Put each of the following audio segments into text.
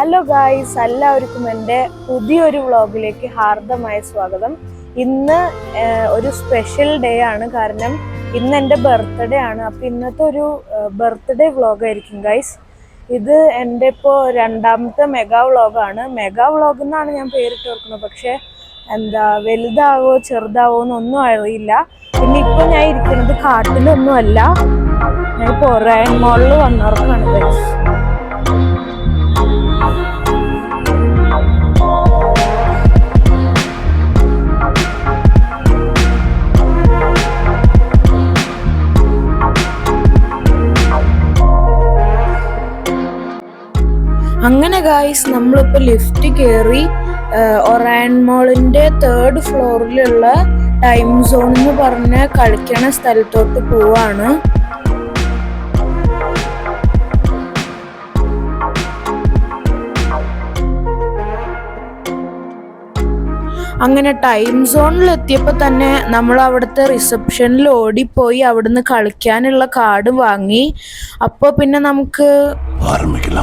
Hello guys, എല്ലാവർക്കും എൻ്റെ പുതിയൊരു വ്ളോഗിലേക്ക് ഹാർദമായ സ്വാഗതം. ഇന്ന് ഒരു സ്പെഷ്യൽ ഡേ ആണ്, കാരണം ഇന്ന് എൻ്റെ ബർത്ത്ഡേ ആണ്. അപ്പോൾ ഇന്നത്തെ ഒരു ബർത്ത്ഡേ വ്ളോഗായിരിക്കും ഗൈസ്. ഇത് എൻ്റെ ഇപ്പോൾ രണ്ടാമത്തെ മെഗാ വ്ളോഗാണ്. മെഗാ വ്ളോഗ് എന്നാണ് ഞാൻ പേരിട്ട് ഓർക്കുന്നത്, പക്ഷേ വലുതാവോ ചെറുതാവോ എന്നൊന്നും അറിയില്ല. പിന്നെ ഇപ്പോൾ ഞാൻ ഇരിക്കുന്നത് കാട്ടിലൊന്നും അല്ല, ഞാൻ ഇപ്പോൾ ഒറൈൻ മോളിൽ വന്നവർക്കാണ് ഗൈസ്. അങ്ങനെ ഗായ്സ്, നമ്മളിപ്പോൾ ലിഫ്റ്റ് കയറി ഒറൈൻ മോളിൻ്റെ 3rd ഫ്ലോറിലുള്ള ടൈം സോൺ എന്ന് പറഞ്ഞ കളിക്കണ സ്ഥലത്തോട്ട് പോവാണ്. അങ്ങനെ ടൈം സോണിൽ എത്തിയപ്പോൾ തന്നെ നമ്മൾ അവിടുത്തെ റിസപ്ഷനിൽ ഓടിപ്പോയി അവിടുന്ന് കളിക്കാനുള്ള കാർഡ് വാങ്ങി. അപ്പോൾ പിന്നെ നമുക്ക് ആരംഭിക്കില്ല.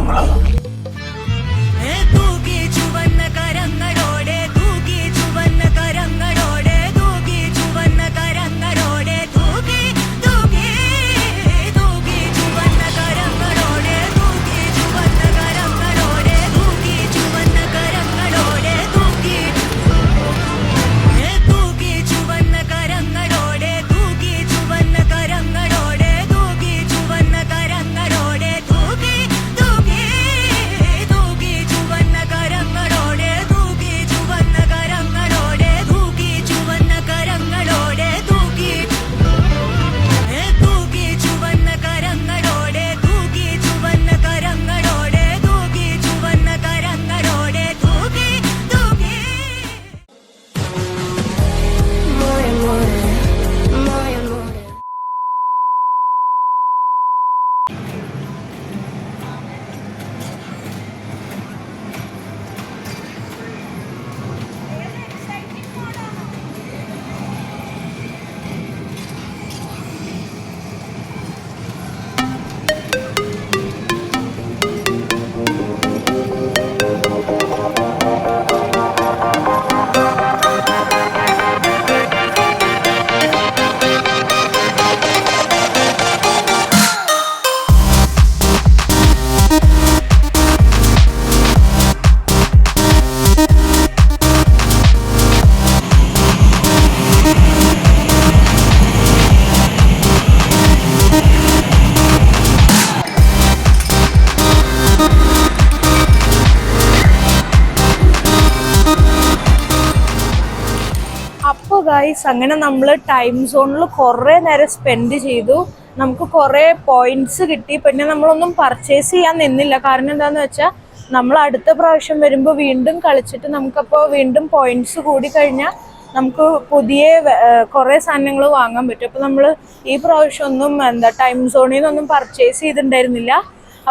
അപ്പോൾ ഗൈസ്, അങ്ങനെ നമ്മൾ ടൈം സോണിൽ കുറേ നേരം സ്പെൻഡ് ചെയ്തു. നമുക്ക് കുറേ പോയിന്റ്സ് കിട്ടി. പിന്നെ നമ്മളൊന്നും പർച്ചേസ് ചെയ്യാൻ നിന്നില്ല, കാരണം എന്താണെന്ന് വെച്ചാൽ നമ്മൾ അടുത്ത പ്രാവശ്യം വരുമ്പോൾ വീണ്ടും കളിച്ചിട്ട് നമുക്കപ്പോൾ വീണ്ടും പോയിന്റ്സ് കൂടി കഴിഞ്ഞാൽ നമുക്ക് പുതിയ കുറേ സാധനങ്ങൾ വാങ്ങാൻ പറ്റും. അപ്പോൾ നമ്മൾ ഈ പ്രാവശ്യം ഒന്നും ടൈം സോണിൽ നിന്നൊന്നും പർച്ചേസ് ചെയ്തിട്ടുണ്ടായിരുന്നില്ല.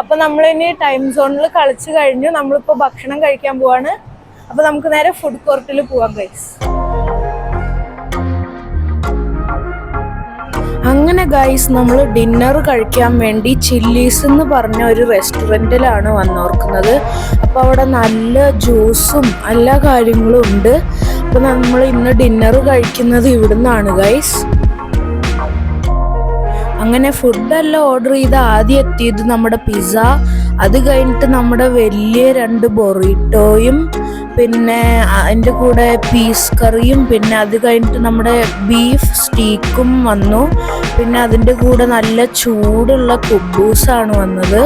അപ്പോൾ നമ്മളിനി ടൈം സോണിൽ കളിച്ച് കഴിഞ്ഞു. നമ്മളിപ്പോൾ ഭക്ഷണം കഴിക്കാൻ പോവാണ്. അപ്പോൾ നമുക്ക് നേരെ ഫുഡ് കോർട്ടിൽ പോവാം ഗൈസ്. അങ്ങനെ ഗൈസ്, നമ്മൾ ഡിന്നർ കഴിക്കാൻ വേണ്ടി ചില്ലീസ് എന്ന് പറഞ്ഞ ഒരു റെസ്റ്റോറൻറ്റിലാണ് വന്നോർക്കുന്നത്. അപ്പോൾ അവിടെ നല്ല ജ്യൂസും എല്ലാ കാര്യങ്ങളും ഉണ്ട്. അപ്പോൾ നമ്മൾ ഇന്ന് ഡിന്നർ കഴിക്കുന്നത് ഇവിടുന്നാണ് ഗൈസ്. അങ്ങനെ ഫുഡെല്ലാം ഓർഡർ ചെയ്ത് ആദ്യം എത്തിയത് നമ്മുടെ പിസ്സ, അത് കഴിഞ്ഞിട്ട് നമ്മുടെ വലിയ 2 ബൊറീറ്റോയും, പിന്നെ അതിൻ്റെ കൂടെ പീസ് കറിയും, പിന്നെ അത് കഴിഞ്ഞിട്ട് നമ്മുടെ ബീഫ് സ്റ്റീക്കും വന്നു. പിന്നെ അതിൻ്റെ കൂടെ നല്ല ചൂടുള്ള കുബൂസാണ് വന്നത്.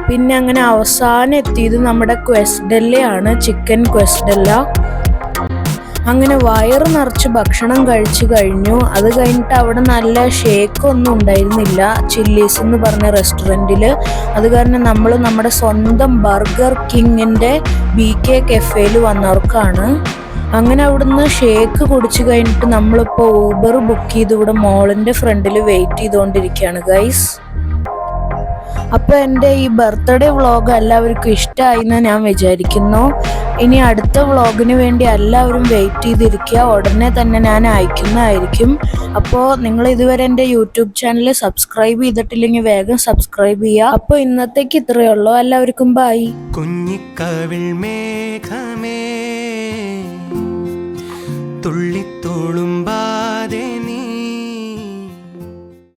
പിന്നെ അങ്ങനെ അവസാനം എത്തിയത് നമ്മുടെ ക്വെസ്ഡെല്ലയാണ്, ചിക്കൻ ക്വെസ്ഡെല്ല. അങ്ങനെ വയറ് നിറച്ച് ഭക്ഷണം കഴിച്ചു കഴിഞ്ഞു. അത് കഴിഞ്ഞിട്ട് അവിടെ നല്ല ഷേക്കൊന്നും ഉണ്ടായിരുന്നില്ല ചില്ലീസ് എന്ന് പറഞ്ഞ റെസ്റ്റോറൻറ്റിൽ. അത് കാരണം നമ്മൾ നമ്മുടെ സ്വന്തം ബർഗർ കിങ്ങിൻ്റെ BK കഫേയിൽ വന്നവർക്കാണ്. അങ്ങനെ അവിടുന്ന് ഷേക്ക് കുടിച്ചു കഴിഞ്ഞിട്ട് നമ്മളിപ്പോൾ ഊബർ ബുക്ക് ചെയ്ത് ഇവിടെ മോളിൻ്റെ ഫ്രണ്ടിൽ വെയിറ്റ് ചെയ്തുകൊണ്ടിരിക്കുകയാണ് ഗൈസ്. അപ്പോൾ എൻ്റെ ഈ ബർത്ത്ഡേ വ്ളോഗ് എല്ലാവർക്കും ഇഷ്ടമായി എന്ന് ഞാൻ വിചാരിക്കുന്നു. ഇനി അടുത്ത വ്ളോഗിന് വേണ്ടി എല്ലാവരും വെയിറ്റ് ചെയ്തിരിക്കുക. ഉടനെ തന്നെ ഞാൻ അയക്കുന്നതായിരിക്കും. അപ്പോൾ നിങ്ങൾ ഇതുവരെ എൻ്റെ യൂട്യൂബ് ചാനൽ സബ്സ്ക്രൈബ് ചെയ്തിട്ടില്ലെങ്കിൽ വേഗം സബ്സ്ക്രൈബ് ചെയ്യുക. അപ്പോൾ ഇന്നത്തേക്ക് ഇത്രയേ ഉള്ളൂ. എല്ലാവർക്കും ബൈ. കുഞ്ഞിക്കവിൾ മേഘമേ തുള്ളിത്തോളും